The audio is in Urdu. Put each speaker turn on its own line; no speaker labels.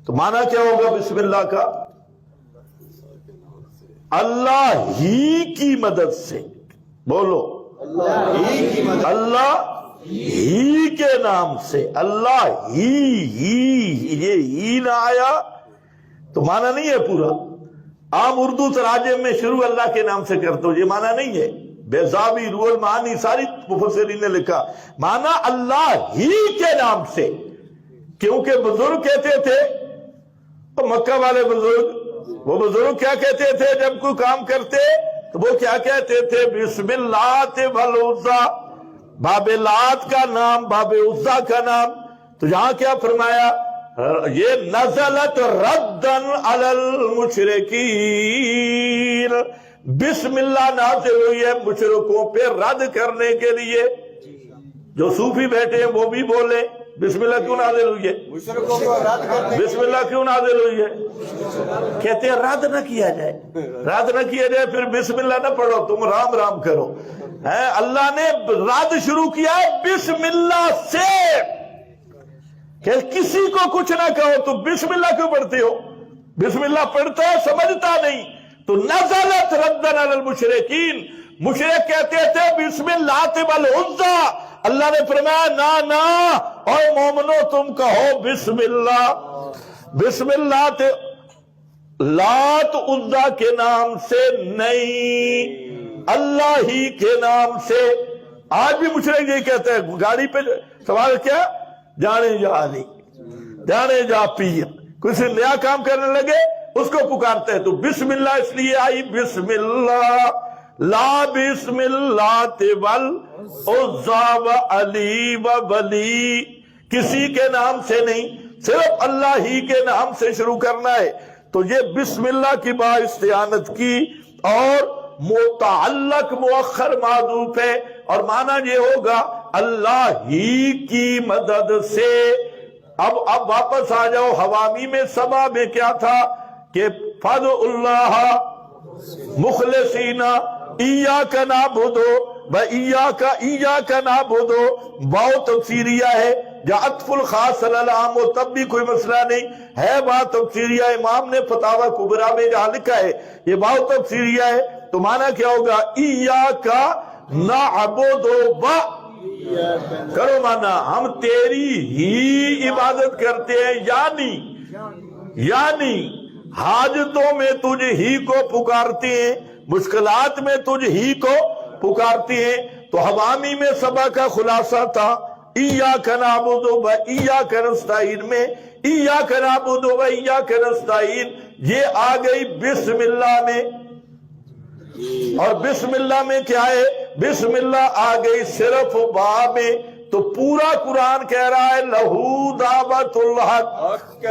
تو معنی کیا ہوگا بسم اللہ کا؟ اللہ ہی کی مدد سے، بولو اللہ ہی کے نام سے، اللہ ہی، یہ ہی نہ آیا تو معنی نہیں ہے پورا۔ عام اردو تراجم میں شروع اللہ کے نام سے کرتے ہو، یہ معنی نہیں ہے۔ بیضاوی، روح المعانی، ساری مفسرین نے لکھا معنی اللہ ہی کے نام سے، کیونکہ بزرگ کہتے تھے، تو مکہ والے بزرگ، وہ بزرگ کیا کہتے تھے جب کوئی کام کرتے تو وہ کیا کہتے تھے؟ بسم اللہ والعزیٰ، باب لات کا نام، باب عزیٰ کا نام۔ تو یہاں کیا فرمایا؟ یہ نزلت ردن علی المشرکین، بسم اللہ نازل ہوئی ہے مشرکوں پہ رد کرنے کے لیے۔ جو صوفی بیٹھے ہیں وہ بھی بولے بسم اللہ کیوں نازل ہوئی ہے؟
مشرکوں کو رد کرنے،
بسم اللہ کیوں نازل ہوئی ہے؟ کہتے ہیں رد نہ کیا جائے، رد نہ کیا جائے، پھر بسم اللہ نہ پڑھو، تم رام رام کرو۔ اللہ نے رد شروع کیا ہے بسم اللہ سے، کہ کسی کو کچھ نہ کہو تو بسم اللہ کیوں پڑھتے ہو؟ بسم اللہ پڑھتا ہے سمجھتا نہیں، تو نزلت ردن علی المشرکین، مشرک کہتے تھے بسم اللہ والعزیٰ، اللہ نے فرمایا نا نا، اور مومنو تم کہو بسم اللہ، بسم اللہ لات عزیٰ کے نام سے نہیں، اللہ ہی کے نام سے۔ آج بھی مشرک یہی کہتے ہیں، گاڑی پہ سوال کیا؟ جانے جا علی، جانے جا پیر، کسی نیا کام کرنے لگے اس کو پکارتے ہیں۔ تو بسم اللہ اس لیے آئی، بسم اللہ لا بسم اللہ والعزیٰ وعلی وولی، کسی کے نام سے نہیں، صرف اللہ ہی کے نام سے شروع کرنا ہے۔ تو یہ بسم اللہ کی بااستعانت کی، اور متعلق مؤخر معذوف ہے، اور معنی یہ ہوگا اللہ ہی کی مدد سے۔ اب واپس آ جاؤ، حوامی میں سبا میں کیا تھا کہ فَادْعُوا اللَّهَ مُخْلِصِينَ إِيَّاكَ نَعْبُدُ وَإِيَّاكَ نَعْبُدُ، واو تفسیریہ ہے، یا عطف الخاص علی العام ہو تب بھی کوئی مسئلہ نہیں ہے، واو تفسیریہ۔ امام نے فتاوی کبریٰ میں جہاں لکھا ہے یہ واو تفسیریہ ہے، تو معنی کیا ہوگا؟ إِيَّاكَ نَعْبُدُ کرو معنی ہم تیری ہی عبادت کرتے ہیں، یعنی حاجتوں میں تجھ ہی کو پکارتے ہیں، مشکلات میں تجھ ہی کو پکارتے ہیں۔ تو حوامی میں سبا کا خلاصہ تھا ایاک نعبد و ایاک نستعین میں، ایاک نعبد و ایاک نستعین یہ آ گئی بسم اللہ میں، اور بسم اللہ میں کیا ہے؟ بسم اللہ آ گئی صرف با میں۔ تو پورا قرآن کہہ رہا ہے لہو دعوت الحق،